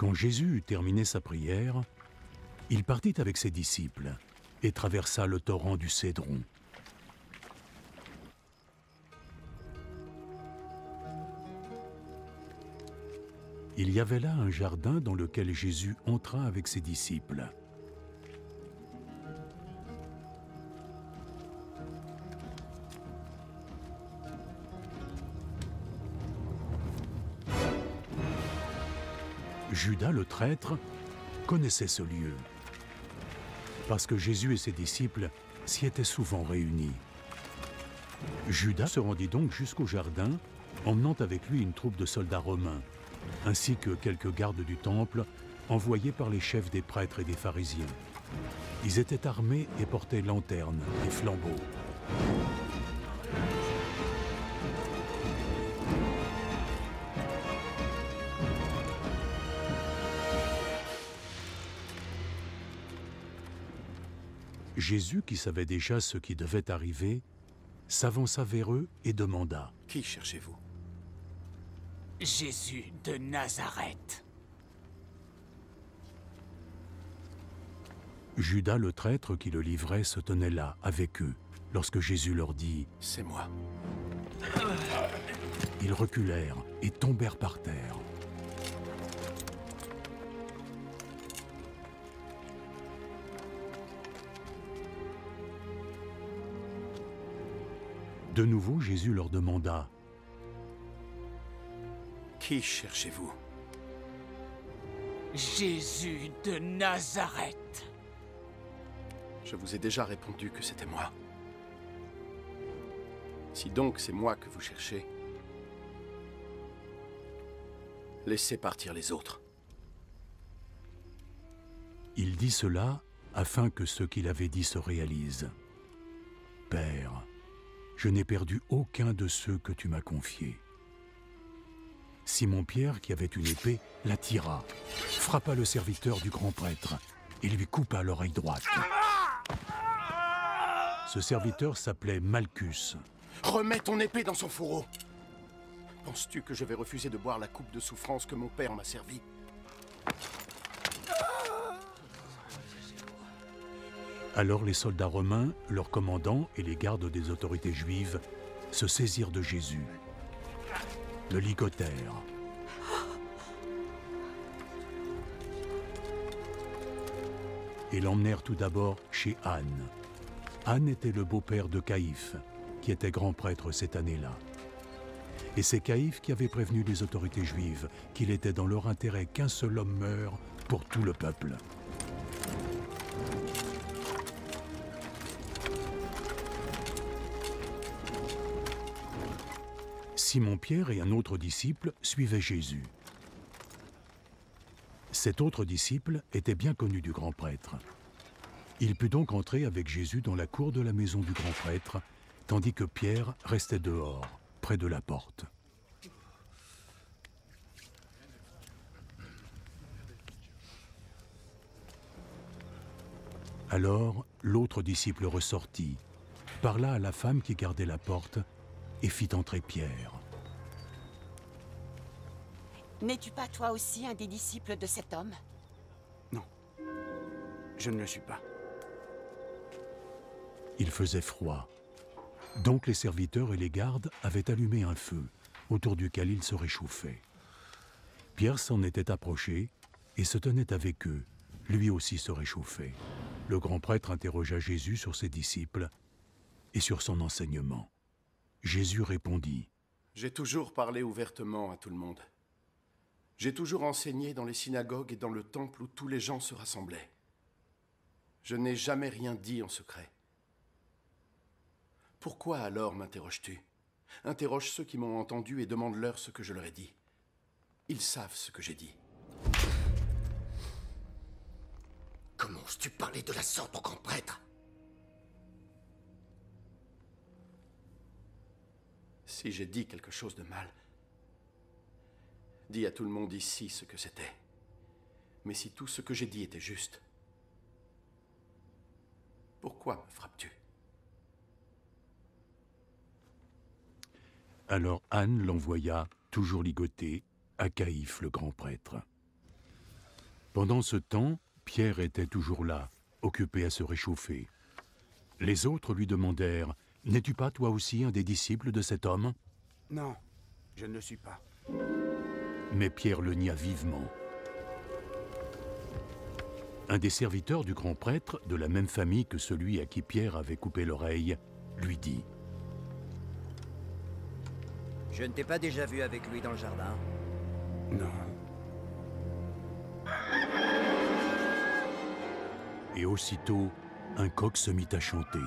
Quand Jésus eut terminé sa prière, il partit avec ses disciples et traversa le torrent du Cédron. Il y avait là un jardin dans lequel Jésus entra avec ses disciples. Judas le traître connaissait ce lieu, parce que Jésus et ses disciples s'y étaient souvent réunis. Judas se rendit donc jusqu'au jardin, emmenant avec lui une troupe de soldats romains, ainsi que quelques gardes du temple envoyés par les chefs des prêtres et des pharisiens. Ils étaient armés et portaient lanternes et flambeaux. Jésus, qui savait déjà ce qui devait arriver, s'avança vers eux et demanda : « Qui cherchez-vous » ? Jésus de Nazareth. Judas le traître qui le livrait se tenait là, avec eux, lorsque Jésus leur dit : « C'est moi. » Ils reculèrent et tombèrent par terre. De nouveau, Jésus leur demanda : « Qui cherchez-vous » ? Jésus de Nazareth. Je vous ai déjà répondu que c'était moi. Si donc c'est moi que vous cherchez, laissez partir les autres. Il dit cela afin que ce qu'il avait dit se réalise. Père, je n'ai perdu aucun de ceux que tu m'as confiés. Simon-Pierre, qui avait une épée, la tira, frappa le serviteur du grand prêtre et lui coupa l'oreille droite. Ce serviteur s'appelait Malchus. Remets ton épée dans son fourreau. Penses-tu que je vais refuser de boire la coupe de souffrance que mon père m'a servie ? Alors les soldats romains, leurs commandants et les gardes des autorités juives se saisirent de Jésus, le ligotèrent. Et l'emmenèrent tout d'abord chez Anne. Anne était le beau-père de Caïphe, qui était grand prêtre cette année-là. Et c'est Caïphe qui avait prévenu les autorités juives qu'il était dans leur intérêt qu'un seul homme meure pour tout le peuple. Simon-Pierre et un autre disciple suivaient Jésus. Cet autre disciple était bien connu du grand prêtre. Il put donc entrer avec Jésus dans la cour de la maison du grand prêtre, tandis que Pierre restait dehors, près de la porte. Alors, l'autre disciple ressortit, parla à la femme qui gardait la porte et fit entrer Pierre. N'es-tu pas toi aussi un des disciples de cet homme? Non, je ne le suis pas. Il faisait froid. Donc les serviteurs et les gardes avaient allumé un feu, autour duquel ils se réchauffaient. Pierre s'en était approché et se tenait avec eux, lui aussi se réchauffait. Le grand prêtre interrogea Jésus sur ses disciples et sur son enseignement. Jésus répondit : « J'ai toujours parlé ouvertement à tout le monde. J'ai toujours enseigné dans les synagogues et dans le temple où tous les gens se rassemblaient. Je n'ai jamais rien dit en secret. Pourquoi alors m'interroges-tu? Interroge ceux qui m'ont entendu et demande-leur ce que je leur ai dit. Ils savent ce que j'ai dit. » Comment oses-tu parler de la sorte au grand prêtre? Si j'ai dit quelque chose de mal, dis à tout le monde ici ce que c'était. Mais si tout ce que j'ai dit était juste, pourquoi me frappes-tu? Alors Anne l'envoya, toujours ligoté, à Caïphe le grand prêtre. Pendant ce temps, Pierre était toujours là, occupé à se réchauffer. Les autres lui demandèrent « N'es-tu pas toi aussi un des disciples de cet homme ?» Non, je ne le suis pas. Mais Pierre le nia vivement. Un des serviteurs du grand prêtre, de la même famille que celui à qui Pierre avait coupé l'oreille, lui dit « Je ne t'ai pas déjà vu avec lui dans le jardin? » Non. Et aussitôt, un coq se mit à chanter.